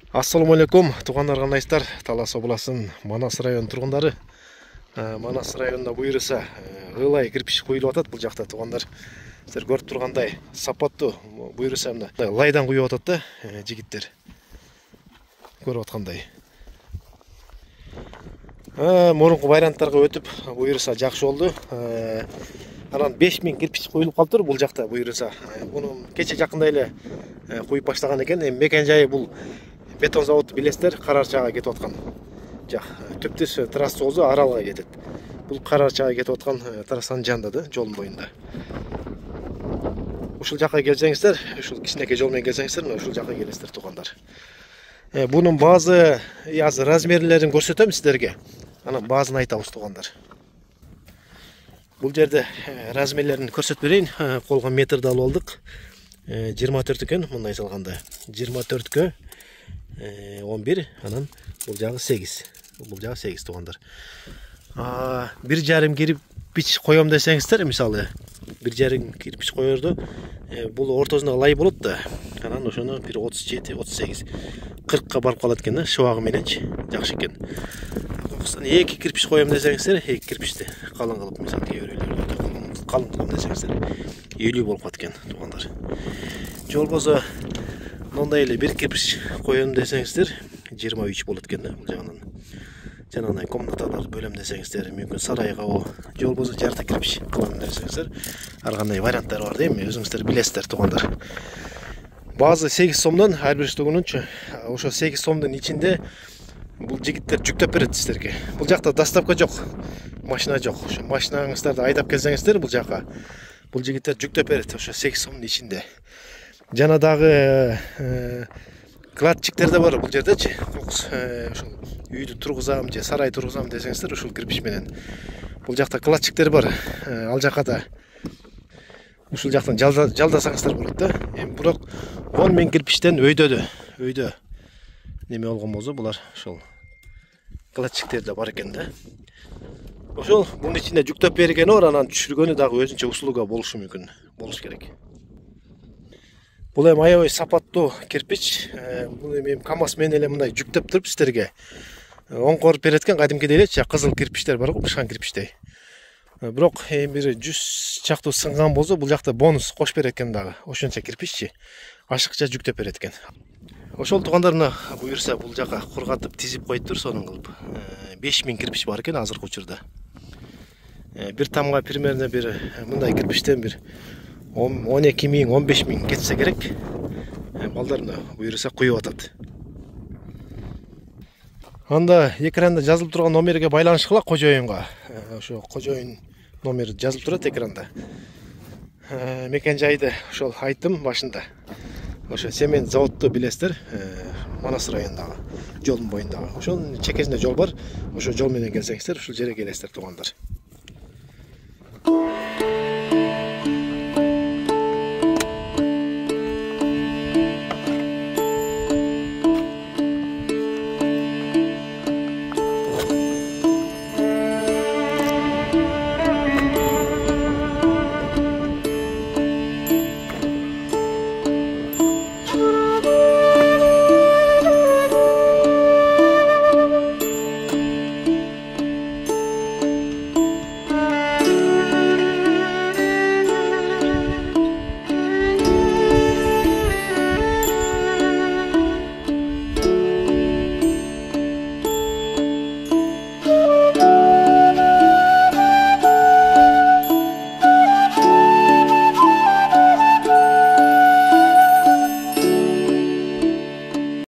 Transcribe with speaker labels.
Speaker 1: Ассаламу алейкум, туғандар қандайсыздар? Талас облысының Манас район тұрғындары. Манас районында бұйырса ылай кірпіш құйылып атат бұл жақта туғандар. Сіздер көріп тұрғандай сапатты бұйырса лайдан құйып атат да жігіттер. Көріп атқандай. Мұрынғы байрандтарға өтіп бұйырса жақсы болды. Анан 5000 кирпич құйылып қалып тұр бұл жақта бұйырса. Бұны кеше жақында эле құйып баштаған екен. Мекен жайы бұл бетон заводы билесіздер, Қарарчаға кетіп отқан. Түптес трасса өзі Аралға кетеді. Бұл Қарарчаға кетіп отқан трассаның жанында, жолдың бойында. Ушул жаққа келсеңіздер, ушул кичинекей жолмен келсеңіздер, ушул жаққа келесіздер туғандар. Бұның базы размерлерін көрсетемін сіздерге. Ана базын айтамыз туғандар. Бұл жерде размерлерін көрсетіп берейін. Қолға метрді алып алдық. 24 екен, мұндай салғанда. 24-ке 11, анан бұл жағы 8. Бұл жағы 8 туғандар. 1,5 кирпич қоям десеңіздер, мысалы 1,5 кирпич қойырды. Бұл ортасына лай болады да. Анан ошоны 37, 38, 40-қа барып қалады екен, шуағы мененчи, жақсы екен. 2 кирпич қоям десеңіздер, 2 кирпичті қалың қылып, мысалы кейбіреулер қалың қылып десеңіздер, 50 болып қалады екен туғандар. Жол болса мындай эле 1 кирпич коем десеңиздер 23 болот экен да. Бул жагынан жанагындай комнаталар бөлөм десеңиздер, мүмкүн сарайга жол болсо жарты кирпич кылам десеңиздер, ар кандай варианттар бар дейм, өзүңүздөр билесиздер тугандар. Базы 8 сомдон, ар бир штугунунчу ошо 8 сомдун ичинде бул жигиттер жүктөп берет сиздерге. Бул жакта доставка жок, машина жок. Ошо машинаңыздарды айдап келсеңиздер бул жакка бул жигиттер жүктөп берет ошо 8 сомдун ичинде. Жана дагы кладчиктер да бар бул жердечи. Ушул үйдү тургузам же сарай тургузам десеңиздер, ушул кирпич менен. Бул жакта кладчиктер бар. Ал жакка да ушул жактан жалдасаңыздар болот да. Эми бирок 10 000 кирпичтен өйдө неме болгон болсо булар ошол кладчиктер да бар экен да. Ошол бунун ичинде жүктөп бергени бар, анан түшүргөнү дагы өзүнчө услуга болушу мүмкүн, болуш керек. Бұл эми аябай сапаттуу кирпич. Бул эми КамАЗ менен эле мындай жүктөп туруп сиздерге оңкоруп береткен кадимки элечи кызыл кирпичтер бар го, бышкан кирпичтей. Бирок эми бир 100 чактуу сынган болсо бул жакта бонус кош берет экен дагы. Ошончо кирпиччи ашыкча жүктөп берет экен. Ошол туугандарына буюрса бул жака кургатып тизип коюптур, сонун кылып. 5000 кирпич бар экен азыркы учурда. Бир тамга примерно бир мындай кирпичтен бир 12 000, 15 000 кетсе керек. Балдарына буйрса куюп атат. Анда экранда жазылып турган номерге байланышкыла кожоюнга. Ошо кожоюн номери жазылып турат экранда. Мекен жайды ошол айттым башында. Ошо Семен заводду билесиздер, Манас районундагы, жолдун боюндагы. Ошонун чекесинде жол бар. Ошо жол менен келсеңиздер, ушул жерге келесиздер туугандар.